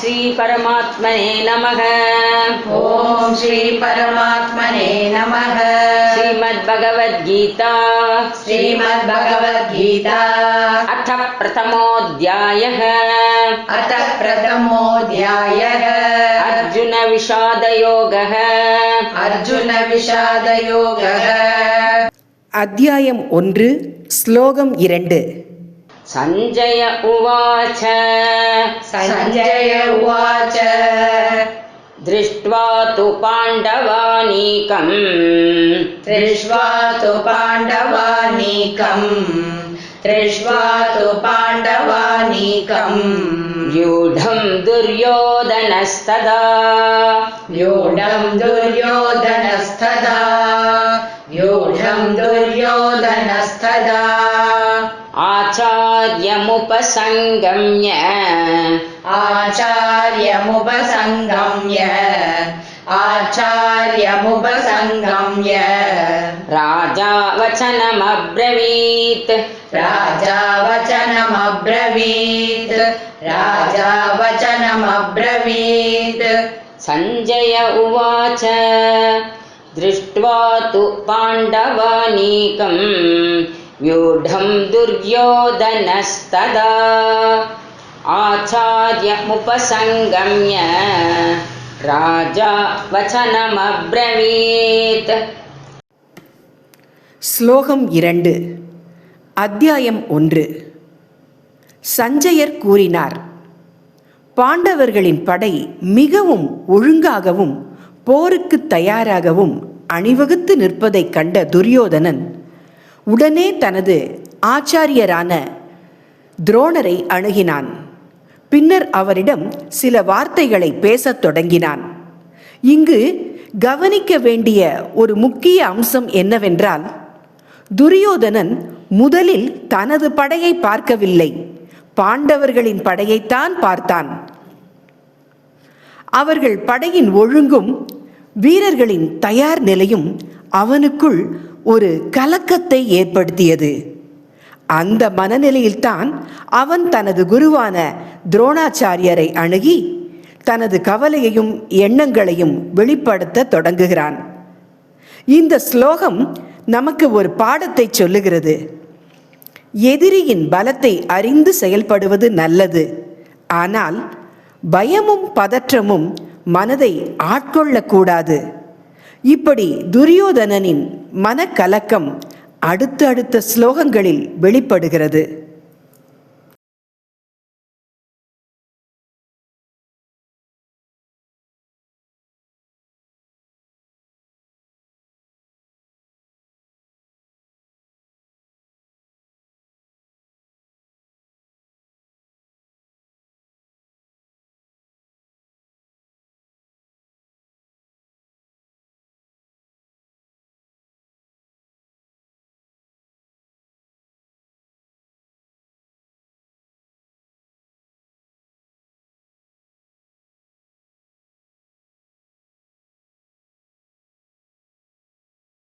श्री परमात्मने नमः। ओम श्री परमात्मने नमः। श्रीमद्भगवद्गीता अथ प्रथमोऽध्यायः। अर्जुन विषादयोगः। அத்தியாயம் 1 ஸ்லோகம் 2. संजय उवाच दृष्ट्वा तु पाण्डवानीकम् व्यूढं दुर्योधनस्तदा आचार्यमुपसंगम्य राजा वचनमब्रवीत्। संजय उवाच दृष्ट्वा तु पाण्डवानीकं व्यूढं दुर्योधनस्तदा आचार्यमुपसंगम्य राजा वचनमब्रवीत्। ஸ்லோகம் 2. அத்தியாயம் 1. சஞ்சயர் கூறினார், பாண்டவர்களின் படை மிகவும் ஒழுங்காகவும் போருக்கு தயாராகவும் அணிவகுத்து நிற்பதைக் கண்ட துரியோதனன் உடனே தனது ஆச்சாரியரான துரோணரை அணுகினான். பின்னர் அவரிடம் சில வார்த்தைகளை பேசத் தொடங்கினான். இங்கு கவனிக்க வேண்டிய ஒரு முக்கிய அம்சம் என்னவென்றால், துரியோதனன் முதலில் தனது படையை பார்க்கவில்லை, பாண்டவர்களின் படையைத்தான் பார்த்தான். அவர்கள் படையின் ஒழுங்கும் வீரர்களின் தயார் நிலையும் அவனுக்குள் ஒரு கலக்கத்தை ஏற்படுத்தியது. அந்த மனநிலையில்தான் அவன் தனது குருவான துரோணாச்சாரியரை அணுகி தனது கவலையையும் எண்ணங்களையும் வெளிப்படுத்த தொடங்குகிறான். இந்த ஸ்லோகம் நமக்கு ஒரு பாடத்தை சொல்லுகிறது. எதிரியின் பலத்தை அறிந்து செயல்படுவது நல்லது. ஆனால் பயமும் பதற்றமும் மனதை ஆட்கொள்ளக்கூடாது. இப்படி துரியோதனனின் மனக்கலக்கம் அடுத்தடுத்த ஸ்லோகங்களில் வெளிப்படுகிறது.